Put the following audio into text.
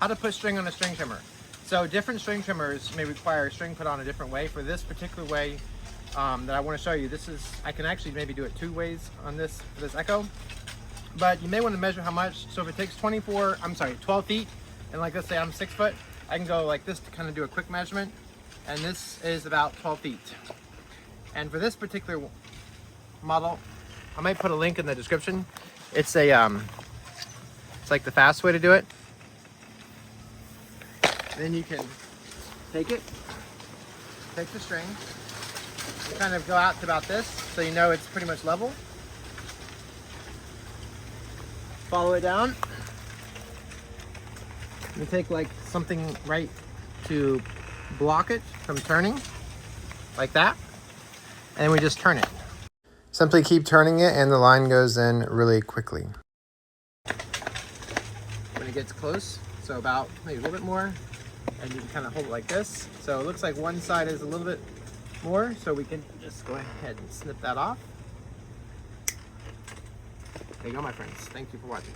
How to put string on a string trimmer. So different string trimmers may require string put on a different way. For this particular way that I want to show you, I can actually maybe do it 2 ways on this, for this Echo. But you may want to measure how much. So if it takes 12 feet, and like let's say I'm 6 foot, I can go like this to kind of do a quick measurement. And this is about 12 feet. And for this particular model, I might put a link in the description. It's like the fast way to do it. Then you can take the string, and kind of go out to about this, so you know it's pretty much level. Follow it down. You take like something right to block it from turning, like that, and then we just turn it. Simply keep turning it and the line goes in really quickly. When it gets close, so about maybe a little bit more, and you can kind of hold it like this. So it looks like one side is a little bit more, so we can just go ahead and snip that off. There you go, my friends. Thank you for watching.